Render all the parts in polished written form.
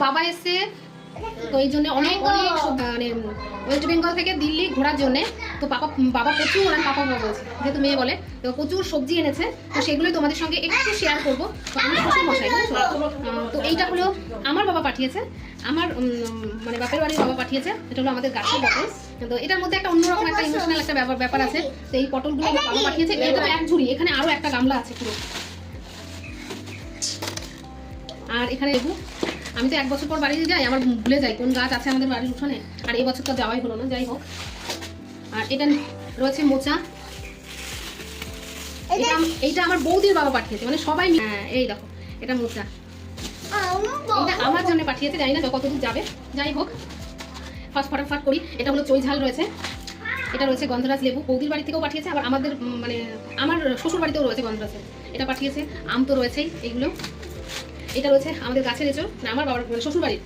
বাবা এসছে, তো এই জন্য অনেক অনেক মানে ওয়েস্ট বেঙ্গল থেকে দিল্লি ঘোরার জন্য। তো বাবা প্রচুর পাপা বলছে যেহেতু মেয়ে বলে, তো প্রচুর সবজি এনেছে। তো সেগুলোই তোমাদের সঙ্গে একটু শেয়ার করবো। তো আমি শ্বশুর মশাই বুঝেছো। তো এইটা হলো আমার বাবা পাঠিয়েছে, আমার মানে বাপের বাড়ির বাবা পাঠিয়েছে। এটা হলো আমাদের গাছের পটল। তো এটার মধ্যে একটা অন্যরকম একটা ইমোশনাল একটা ব্যাপার আছে। তো এই পটলগুলো আমার বাবা পাঠিয়েছে। এটা এক ঝুড়ি, এখানে আরো একটা গামলা আছে পুরো। আর এখানে লেবু। আমি তো 1 বছর পর বাড়িতে যাই, আমার ভুলে যাই কোন গাছ আছে আমাদের বাড়ির উঠোনে। আর এই বছর তো যাওয়াই হলো না, যাই হোক। আর এটা রয়েছে মোচা। এইটা আমার বৌদির বাবা পাঠিয়েছে, মানে সবাই। হ্যাঁ এই দেখো, এটা মোচা, এটা আমার জন্য পাঠিয়েছে। জানি না কতদূর যাবে, যাই হোক ফটাফট করি। এটা হলো চই ঝাল রয়েছে। এটা রয়েছে গন্ধরাজ লেবু, বৌদির বাড়ি থেকেও পাঠিয়েছে, আবার আমাদের মানে আমার শ্বশুর বাড়িতেও রয়েছে গন্ধরাজ লেবু, এটা পাঠিয়েছে। আম তো রয়েছেই এইগুলো। এটা রয়েছে আমাদের গাছের এঁচড়, না আমার বাবার মানে শ্বশুর বাড়ির।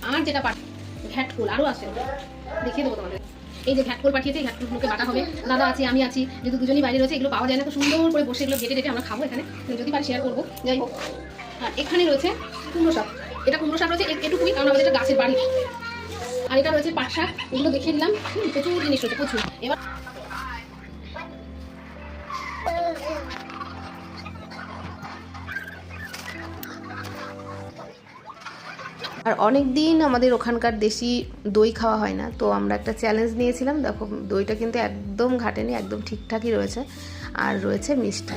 আর যেটা ঘ্যাটকুল আরও আছে, দেখিয়ে দেবো তোমাদের। এই যে ঘ্যাটকুল পাঠিয়েছে, এই ঘ্যাটকুলগুলোকে বাটা হবে। দাদা আছে, আমি আছি, যেহেতু দুজনই বাইরে রয়েছে, এগুলো পাওয়া যায় না, তো সুন্দর করে বসে এগুলো ঘেটে আমরা খাবো এখানে, যদি পারি শেয়ার করবো, যাই হোক। আর এখানে রয়েছে কুমড়ো শাক। এটা কুমড়ো শাক রয়েছে এটুকুই, কারণ আমাদের এটা গাছের বাড়ি। আর এটা রয়েছে পাট শাক, এগুলো দেখিয়ে দিলাম। প্রচুর জিনিস রয়েছে, প্রচুর। এবার আর অনেক দিন আমাদের ওখানকার দেশি দই খাওয়া হয় না, তো আমরা একটা চ্যালেঞ্জ নিয়েছিলাম। দেখো দইটা কিন্তু একদম ঘাটেনি, একদম ঠিকঠাকই রয়েছে। আর রয়েছে মিষ্টি।